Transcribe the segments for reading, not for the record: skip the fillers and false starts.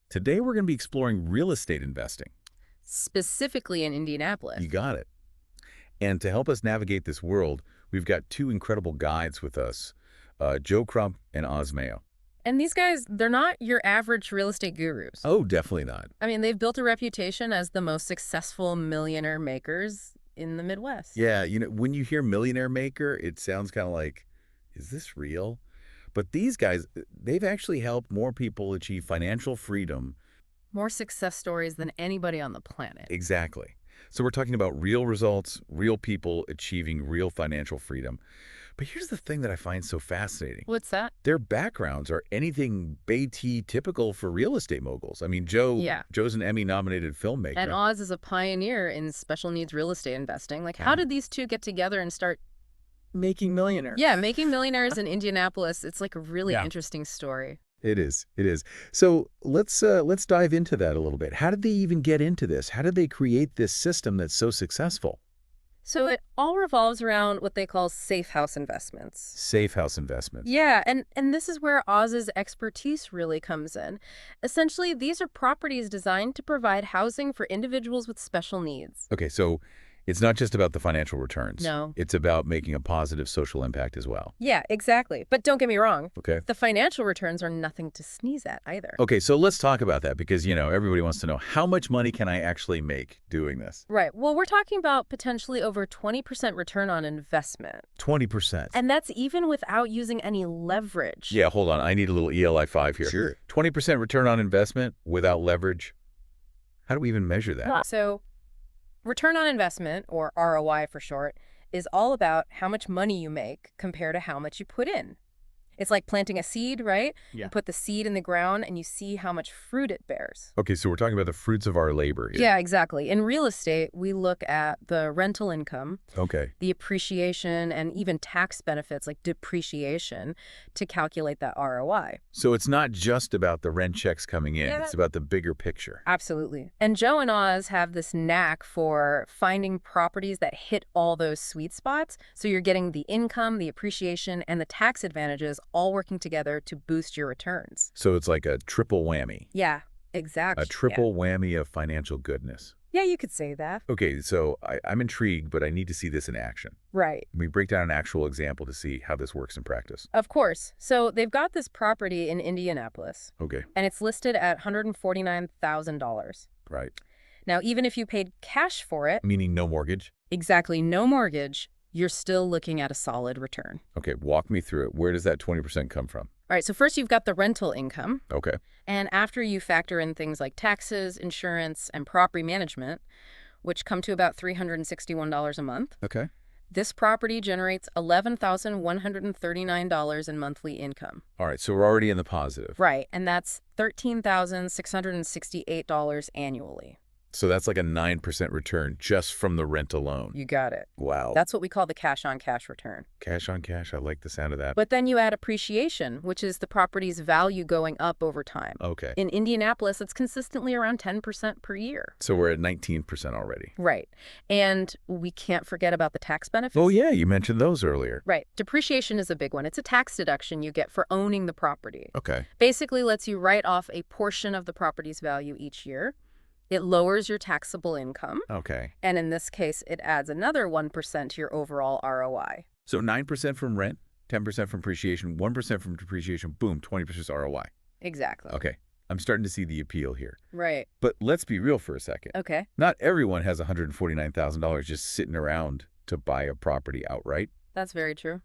Today we're going to be exploring real estate investing. Specifically in Indianapolis. You got it. And to help us navigate this world, we've got two incredible guides with us, Joe Crump and Oz Mayo. And these guys, they're not your average real estate gurus. Oh, definitely not. I mean, they've built a reputation as the most successful millionaire makers in the Midwest. Yeah, when you hear millionaire maker, it sounds kind of like, is this real? But these guys, they've actually helped more people achieve financial freedom. More success stories than anybody on the planet. Exactly. So we're talking about real results, real people achieving real financial freedom. But here's the thing that I find so fascinating. What's that? Their backgrounds are anything Beatty typical for real estate moguls. I mean, Joe's an Emmy-nominated filmmaker. And Oz is a pioneer in special needs real estate investing. Like, how did these two get together and start making millionaires? Yeah, making millionaires in Indianapolis. It's like a really interesting story. It is. It is. So let's dive into that a little bit. How did they even get into this? How did they create this system that's so successful? So it all revolves around what they call safe house investments. Safe house investments. Yeah, and this is where Oz's expertise really comes in. Essentially, these are properties designed to provide housing for individuals with special needs. Okay, so it's not just about the financial returns. No. It's about making a positive social impact as well. Yeah, exactly. But don't get me wrong. Okay. The financial returns are nothing to sneeze at either. Okay, so let's talk about that because, everybody wants to know how much money can I actually make doing this? Right. Well, we're talking about potentially over 20% return on investment. 20%. And that's even without using any leverage. Yeah, hold on. I need a little ELI 5 here. Sure. 20% return on investment without leverage. How do we even measure that? So return on investment, or ROI for short, is all about how much money you make compared to how much you put in. It's like planting a seed, right? Yeah. You put the seed in the ground and you see how much fruit it bears. Okay, so we're talking about the fruits of our labor here. Yeah, exactly. In real estate, we look at the rental income, Okay. the appreciation, and even tax benefits like depreciation to calculate that ROI. So it's not just about the rent checks coming in. Yeah. It's about the bigger picture. Absolutely. And Joe and Oz have this knack for finding properties that hit all those sweet spots. So you're getting the income, the appreciation, and the tax advantages all working together to boost your returns. So it's like a triple whammy. Yeah, exactly. A triple whammy of financial goodness. Yeah, you could say that. Okay, so I'm intrigued, but I need to see this in action. Right. Can we break down an actual example to see how this works in practice? Of course. So they've got this property in Indianapolis, Okay, and it's listed at $149,000. right. Now, even if you paid cash for it, Meaning no mortgage? exactly no mortgage, you're still looking at a solid return. Okay, walk me through it. Where does that 20% come from? All right, so first you've got the rental income. Okay. And after you factor in things like taxes, insurance, and property management, which come to about $361 a month, Okay. this property generates $11,139 in monthly income. All right, so we're already in the positive. Right, and that's $13,668 annually. So that's like a 9% return just from the rent alone. You got it. Wow. That's what we call the cash-on-cash return. Cash on cash. I like the sound of that. But then you add appreciation, which is the property's value going up over time. Okay. In Indianapolis, it's consistently around 10% per year. So we're at 19% already. Right. And we can't forget about the tax benefits. Oh, yeah, you mentioned those earlier. Right. Depreciation is a big one. It's a tax deduction you get for owning the property. Okay. Basically lets you write off a portion of the property's value each year. It lowers your taxable income. Okay. And in this case, it adds another 1% to your overall ROI. So 9% from rent, 10% from appreciation, 1% from depreciation, boom, 20% ROI. Exactly. Okay. I'm starting to see the appeal here. Right. But let's be real for a second. Okay. Not everyone has $149,000 just sitting around to buy a property outright. That's very true.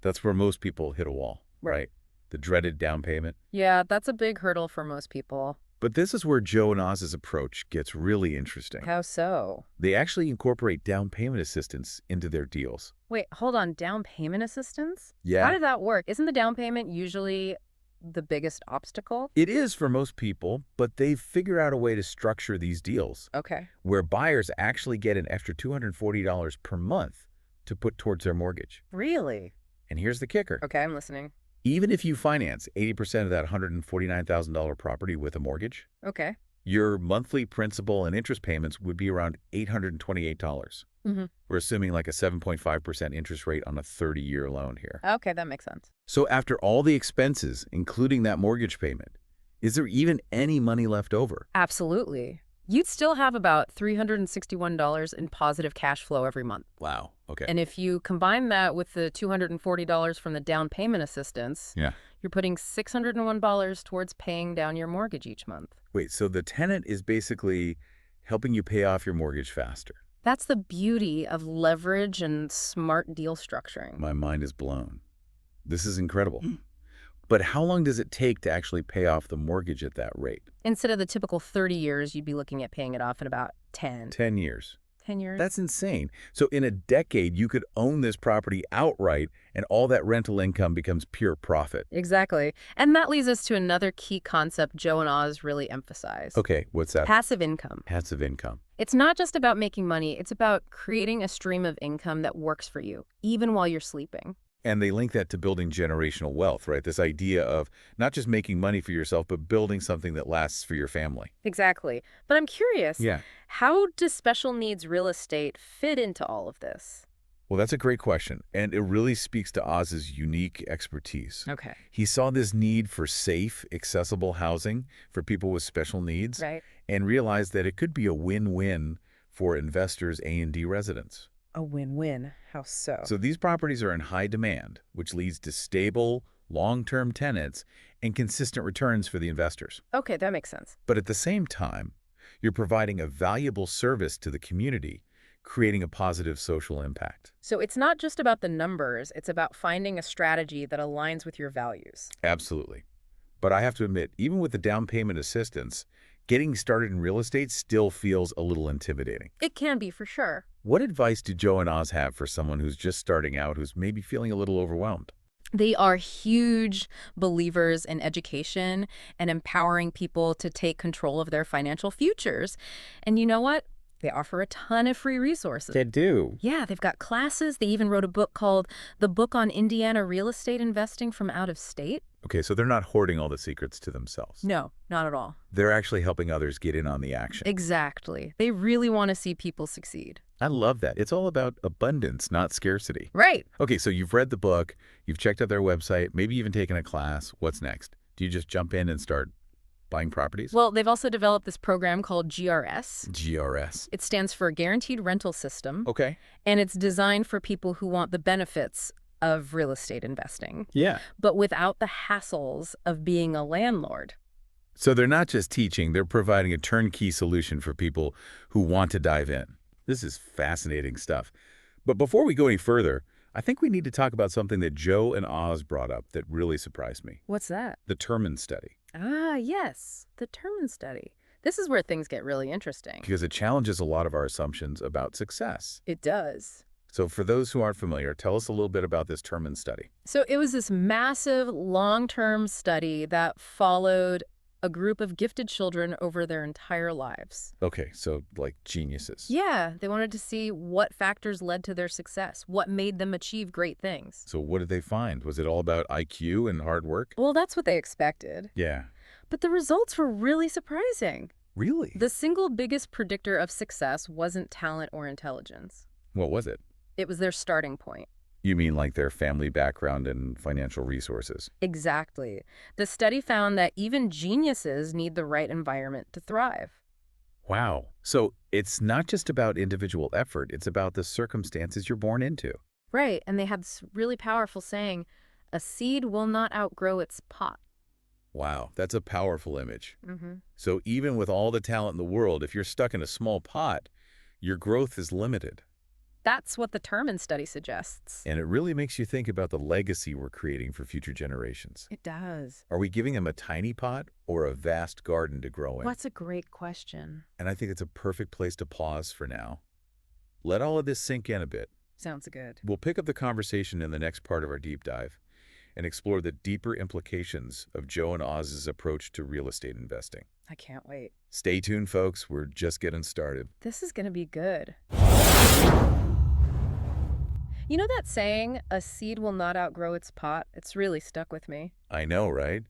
That's where most people hit a wall, right? The dreaded down payment. Yeah, that's a big hurdle for most people. But this is where Joe and Oz's approach gets really interesting. How so? They actually incorporate down payment assistance into their deals. Wait, hold on. Down payment assistance? Yeah. How did that work? Isn't the down payment usually the biggest obstacle? It is for most people, but they figure out a way to structure these deals Okay. where buyers actually get an extra $240 per month to put towards their mortgage. Really? And here's the kicker. Okay, I'm listening. Even if you finance 80% of that $149,000 property with a mortgage, Okay. your monthly principal and interest payments would be around $828. Mm-hmm. We're assuming like a 7.5% interest rate on a 30-year loan here. Okay, that makes sense. So after all the expenses, including that mortgage payment, Is there even any money left over? Absolutely. You'd still have about $361 in positive cash flow every month. Wow. Okay. And if you combine that with the $240 from the down payment assistance, Yeah. you're putting $601 towards paying down your mortgage each month. Wait, so the tenant is basically helping you pay off your mortgage faster. That's the beauty of leverage and smart deal structuring. My mind is blown. This is incredible. But how long does it take to actually pay off the mortgage at that rate? Instead of the typical 30 years, you'd be looking at paying it off in about 10. 10 years. 10 years? That's insane. So in a decade, you could own this property outright, and all that rental income becomes pure profit. Exactly. And that leads us to another key concept Joe and Oz really emphasize. Okay, what's that? Passive income. Passive income. It's not just about making money. It's about creating a stream of income that works for you, even while you're sleeping. And they link that to building generational wealth, right? This idea of not just making money for yourself, but building something that lasts for your family. Exactly. But I'm curious, Yeah. how does special needs real estate fit into all of this? Well, that's a great question, and it really speaks to Oz's unique expertise. Okay. He saw this need for safe, accessible housing for people with special needs, Right. and realized that it could be a win-win for investors' A&D residents. A win-win. How so? So these properties are in high demand, which leads to stable, long-term tenants and consistent returns for the investors. Okay, that makes sense. But at the same time, you're providing a valuable service to the community, creating a positive social impact. So it's not just about the numbers, it's about finding a strategy that aligns with your values. Absolutely. But I have to admit, even with the down payment assistance, getting started in real estate still feels a little intimidating. It can be, for sure. What advice do Joe and Oz have for someone who's just starting out, who's maybe feeling a little overwhelmed? They are huge believers in education and empowering people to take control of their financial futures. And you know what? They offer a ton of free resources. They do. Yeah, they've got classes. They even wrote a book called The Book on Indiana Real Estate Investing from Out of State. Okay, so they're not hoarding all the secrets to themselves. No, not at all. They're actually helping others get in on the action. Exactly. They really want to see people succeed. I love that. It's all about abundance, not scarcity. Right. Okay, so you've read the book, you've checked out their website, maybe even taken a class. What's next? Do you just jump in and start buying properties? Well, they've also developed this program called GRS. GRS. It stands for Guaranteed Rental System, Okay. and it's designed for people who want the benefits of real estate investing, Yeah. but without the hassles of being a landlord. So they're not just teaching, they're providing a turnkey solution for people who want to dive in. This is fascinating stuff. But before we go any further, I think we need to talk about something that Joe and Oz brought up that really surprised me. What's that? The Terman study. Ah, yes, the Terman study. This is where things get really interesting. Because it challenges a lot of our assumptions about success. It does. So for those who aren't familiar, tell us a little bit about this Terman study. So it was this massive long-term study that followed a group of gifted children over their entire lives. Okay, so like geniuses. Yeah, they wanted to see what factors led to their success, what made them achieve great things. So what did they find? Was it all about IQ and hard work? Well, that's what they expected. Yeah. But the results were really surprising. Really? The single biggest predictor of success wasn't talent or intelligence. What was it? It was their starting point. You mean like their family background and financial resources? Exactly. The study found that even geniuses need the right environment to thrive. Wow. So it's not just about individual effort, it's about the circumstances you're born into. Right, and they had this really powerful saying, a seed will not outgrow its pot. Wow, that's a powerful image. Mm-hmm. So even with all the talent in the world, if you're stuck in a small pot, your growth is limited. That's what the Terman study suggests. And it really makes you think about the legacy we're creating for future generations. It does. Are we giving them a tiny pot or a vast garden to grow in? What's a great question. And I think it's a perfect place to pause for now. Let all of this sink in a bit. Sounds good. We'll pick up the conversation in the next part of our deep dive and explore the deeper implications of Joe and Oz's approach to real estate investing. I can't wait. Stay tuned, folks. We're just getting started. This is going to be good. You know that saying, a seed will not outgrow its pot? It's really stuck with me. I know, right?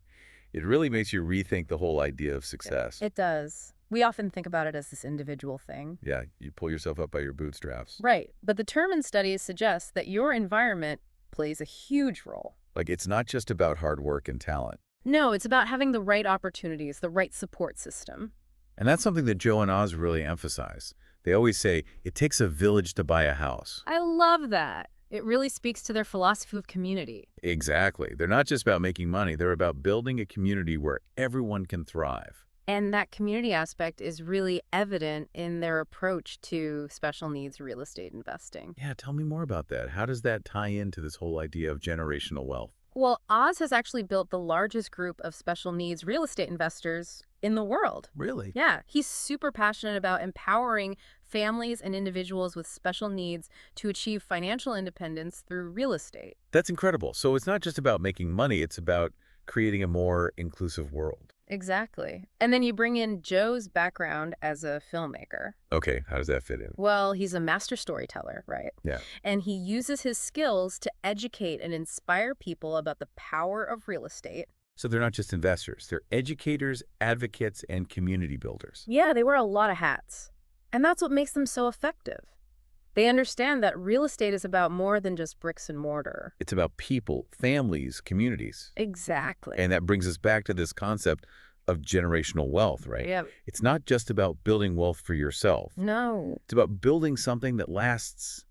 It really makes you rethink the whole idea of success. It does. We often think about it as this individual thing. Yeah, you pull yourself up by your bootstraps. Right, but the Terman studies suggest that your environment plays a huge role. Like, it's not just about hard work and talent. No, it's about having the right opportunities, the right support system. And that's something that Joe and Oz really emphasize. They always say, it takes a village to buy a house. I love that. It really speaks to their philosophy of community. Exactly. They're not just about making money. They're about building a community where everyone can thrive. And that community aspect is really evident in their approach to special needs real estate investing. Yeah, tell me more about that. How does that tie into this whole idea of generational wealth? Well, Oz has actually built the largest group of special needs real estate investors in the world. Really? Yeah, he's super passionate about empowering families and individuals with special needs to achieve financial independence through real estate. That's incredible. So it's not just about making money, it's about creating a more inclusive world. Exactly. And then you bring in Joe's background as a filmmaker. Okay, how does that fit in? Well, he's a master storyteller, right? Yeah. And he uses his skills to educate and inspire people about the power of real estate. So they're not just investors, they're educators, advocates, and community builders. Yeah, they wear a lot of hats. And that's what makes them so effective. They understand that real estate is about more than just bricks and mortar. It's about people, families, communities. Exactly. And that brings us back to this concept of generational wealth, right? Yeah. It's not just about building wealth for yourself. No. It's about building something that lasts,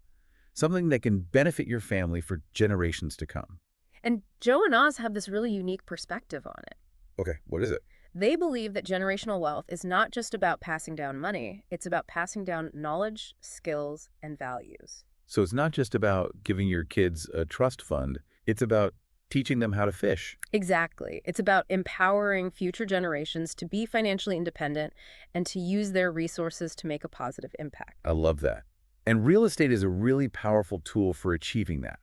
something that can benefit your family for generations to come. And Joe and Oz have this really unique perspective on it. Okay, what is it? They believe that generational wealth is not just about passing down money, it's about passing down knowledge, skills, and values. So it's not just about giving your kids a trust fund, it's about teaching them how to fish. Exactly. It's about empowering future generations to be financially independent and to use their resources to make a positive impact. I love that. And real estate is a really powerful tool for achieving that,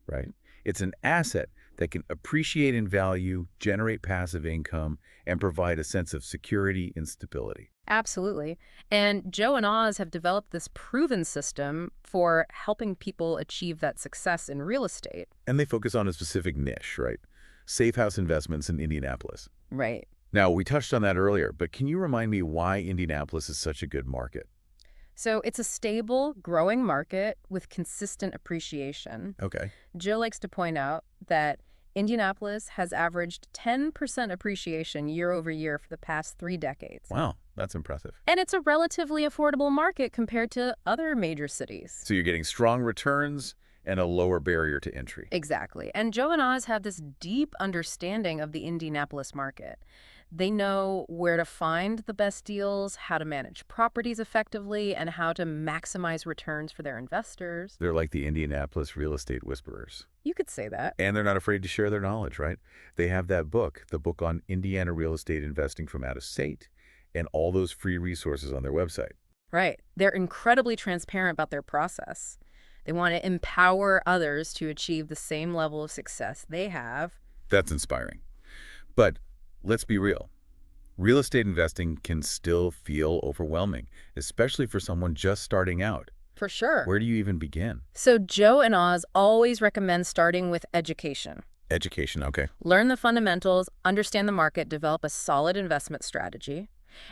right? It's an asset that can appreciate in value, generate passive income, and provide a sense of security and stability. Absolutely. And Joe and Oz have developed this proven system for helping people achieve that success in real estate. And they focus on a specific niche, right? Safe house investments in Indianapolis. Right. Now, we touched on that earlier, but can you remind me why Indianapolis is such a good market? So it's a stable, growing market with consistent appreciation. Okay. Joe likes to point out that Indianapolis has averaged 10% appreciation year over year for the past 3 decades. Wow, that's impressive. And it's a relatively affordable market compared to other major cities. So you're getting strong returns and a lower barrier to entry. Exactly. And Joe and Oz have this deep understanding of the Indianapolis market. They know where to find the best deals, how to manage properties effectively, and how to maximize returns for their investors. They're like the Indianapolis real estate whisperers. You could say that. And they're not afraid to share their knowledge, right? They have that book, the book on Indiana real estate investing from out of state, and all those free resources on their website. Right. They're incredibly transparent about their process. They want to empower others to achieve the same level of success they have. That's inspiring. But let's be real. Real estate investing can still feel overwhelming, especially for someone just starting out. For sure. Where do you even begin? So Joe and Oz always recommend starting with education. Education, okay. Learn the fundamentals, understand the market, develop a solid investment strategy.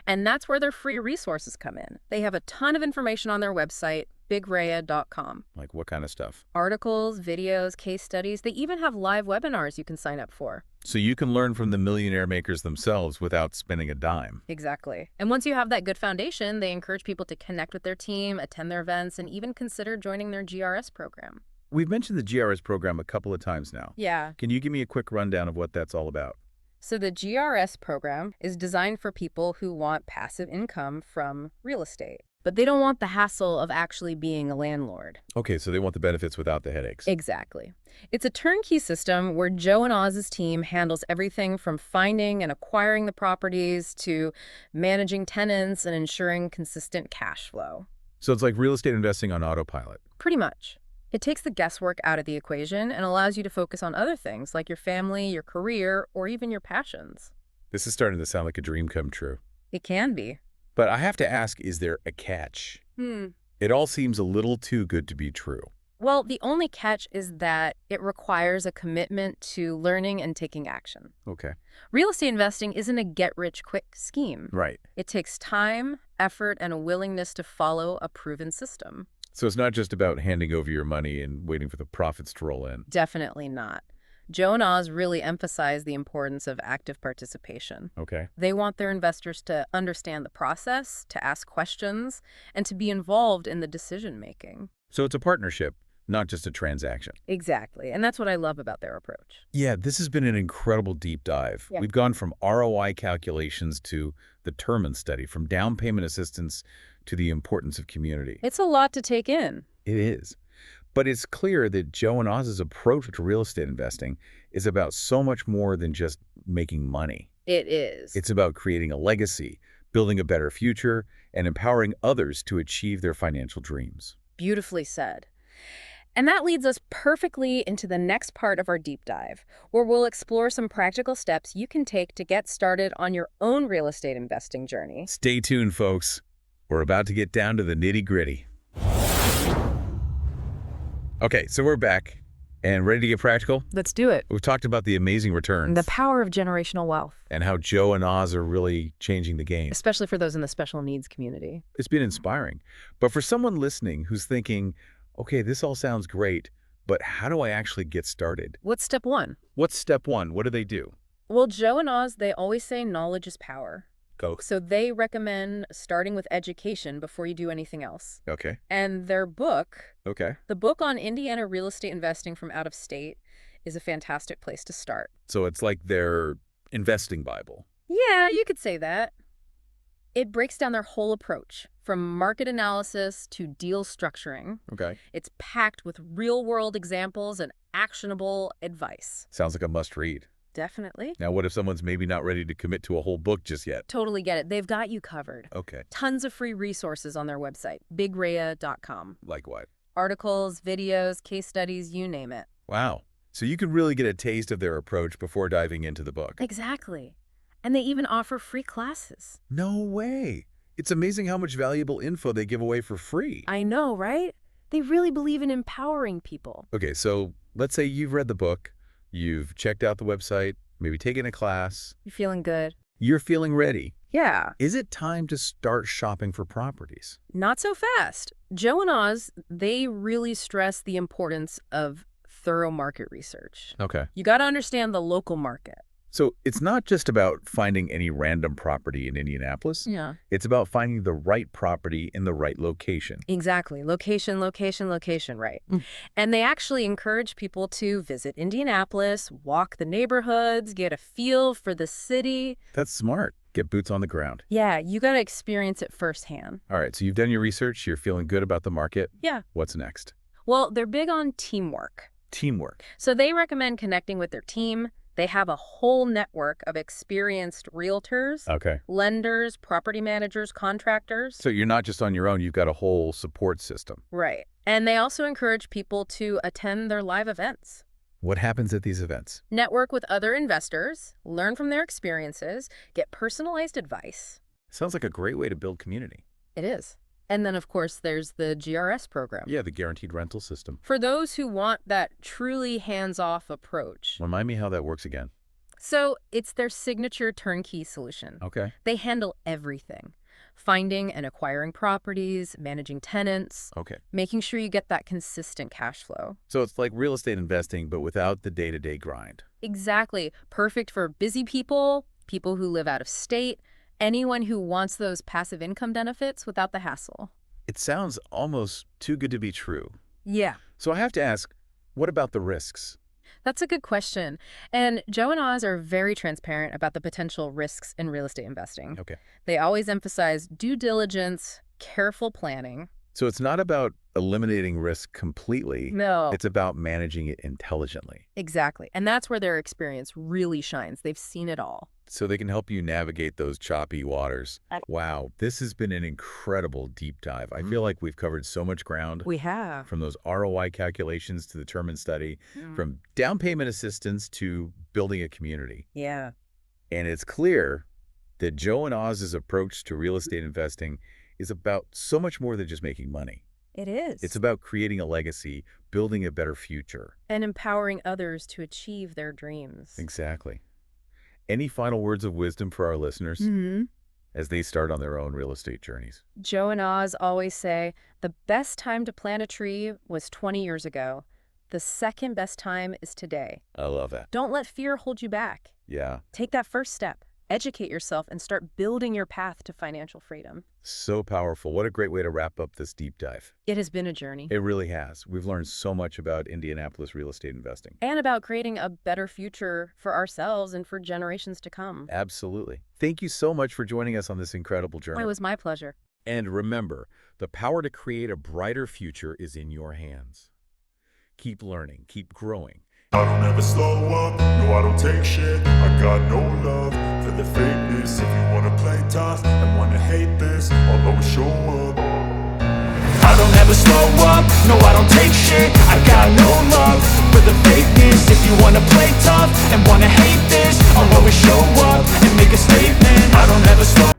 And that's where their free resources come in. They have a ton of information on their website, bigraya.com. Like what kind of stuff? Articles, videos, case studies. They even have live webinars you can sign up for. So you can learn from the millionaire makers themselves without spending a dime. Exactly. And once you have that good foundation, they encourage people to connect with their team, attend their events, and even consider joining their GRS program. We've mentioned the GRS program a couple of times now. Yeah. Can you give me a quick rundown of what that's all about? So the GRS program is designed for people who want passive income from real estate, but they don't want the hassle of actually being a landlord. Okay, so they want the benefits without the headaches. Exactly. It's a turnkey system where Joe and Oz's team handles everything from finding and acquiring the properties to managing tenants and ensuring consistent cash flow. So it's like real estate investing on autopilot. Pretty much. It takes the guesswork out of the equation and allows you to focus on other things like your family, your career, or even your passions. This is starting to sound like a dream come true. It can be. But I have to ask, is there a catch? It all seems a little too good to be true. Well, the only catch is that it requires a commitment to learning and taking action. Okay. Real estate investing isn't a get-rich-quick scheme. Right. It takes time, effort, and a willingness to follow a proven system. So it's not just about handing over your money and waiting for the profits to roll in. Definitely not. Joe and Oz really emphasize the importance of active participation. Okay. They want their investors to understand the process, to ask questions, and to be involved in the decision-making. So it's a partnership, not just a transaction. Exactly. And that's what I love about their approach. Yeah, this has been an incredible deep dive. Yeah. We've gone from ROI calculations to the Terman study, from down payment assistance to the importance of community. It's a lot to take in. It is. But it's clear that Joe and Oz's approach to real estate investing is about so much more than just making money. It is. It's about creating a legacy, building a better future, and empowering others to achieve their financial dreams. Beautifully said. And that leads us perfectly into the next part of our deep dive, where we'll explore some practical steps you can take to get started on your own real estate investing journey. Stay tuned, folks. We're about to get down to the nitty-gritty. Okay, so we're back and ready to get practical. Let's do it. We've talked about the amazing returns The power of generational wealth, and how Joe and Oz are really changing the game. especially for those in the special needs community. It's been inspiring. But for someone listening who's thinking, okay, this all sounds great, but how do I actually get started? What's step one? What's step one? What do they do? Well, Joe and Oz, they always say knowledge is power. Go. So they recommend starting with education before you do anything else. Okay. And their book, Okay. the book on Indiana real estate investing from out of state, is a fantastic place to start. So it's like their investing Bible. Yeah, you could say that. It breaks down their whole approach, from market analysis to deal structuring. Okay. It's packed with real-world examples and actionable advice. Sounds like a must read. Definitely. Now, what if someone's maybe not ready to commit to a whole book just yet? Totally get it. They've got you covered. Okay. Tons of free resources on their website, bigrhea.com. Like what? Articles, videos, case studies, you name it. Wow. So you can really get a taste of their approach before diving into the book. Exactly. And they even offer free classes. No way. It's amazing how much valuable info they give away for free. I know, right? They really believe in empowering people. Okay, so let's say you've read the book, you've checked out the website, maybe taken a class, You feeling good? you're feeling ready. Yeah. Is it time to start shopping for properties? Not so fast. Joe and Oz, they really stress the importance of thorough market research. Okay. You got to understand the local market. So it's not just about finding any random property in Indianapolis. Yeah. It's about finding the right property in the right location. Exactly. Location, location, location, right. And they actually encourage people to visit Indianapolis, walk the neighborhoods, get a feel for the city. That's smart. Get boots on the ground. Yeah, you got to experience it firsthand. All right, so you've done your research. You're feeling good about the market. Yeah. What's next? Well, they're big on teamwork. Teamwork. So they recommend connecting with their team. They have a whole network of experienced realtors, Okay. lenders, property managers, contractors. So you're not just on your own. You've got a whole support system. Right. And they also encourage people to attend their live events. What happens at these events? Network with other investors, learn from their experiences, get personalized advice. Sounds like a great way to build community. It is. And then, of course, there's the GRS program. Yeah, the guaranteed rental system. For those who want that truly hands-off approach. Remind me how that works again. So it's their signature turnkey solution. Okay. They handle everything. Finding and acquiring properties, managing tenants, Okay. making sure you get that consistent cash flow. So it's like real estate investing, but without the day-to-day grind. Exactly. Perfect for busy people, people who live out of state, anyone who wants those passive income benefits without the hassle. It sounds almost too good to be true. Yeah. So I have to ask, what about the risks? That's a good question. And Joe and Oz are very transparent about the potential risks in real estate investing. Okay. They always emphasize due diligence, careful planning. So it's not about eliminating risk completely. No. It's about managing it intelligently. Exactly. And that's where their experience really shines. They've seen it all. So they can help you navigate those choppy waters. Wow, this has been an incredible deep dive. I feel like we've covered so much ground. We have. From those ROI calculations to the Terman study, from down payment assistance to building a community. Yeah. And it's clear that Joe and Oz's approach to real estate investing is about so much more than just making money. It is. It's about creating a legacy, building a better future. And empowering others to achieve their dreams. Exactly. Any final words of wisdom for our listeners as they start on their own real estate journeys? Joe and Oz always say, the best time to plant a tree was 20 years ago. The second best time is today. I love that. Don't let fear hold you back. Yeah. Take that first step. Educate yourself and start building your path to financial freedom. So powerful. What a great way to wrap up this deep dive. It has been a journey. It really has. We've learned so much about Indianapolis real estate investing. And about creating a better future for ourselves and for generations to come. Absolutely. Thank you so much for joining us on this incredible journey. It was my pleasure. And remember, the power to create a brighter future is in your hands. Keep learning, keep growing. I don't ever slow up, no I don't take shit. I got no love for the fakeness. If you wanna play tough and wanna hate this, I'll always show up. I don't ever slow up, no I don't take shit. I got no love for the fakeness. If you wanna play tough and wanna hate this, I'll always show up and make a statement. I don't ever slow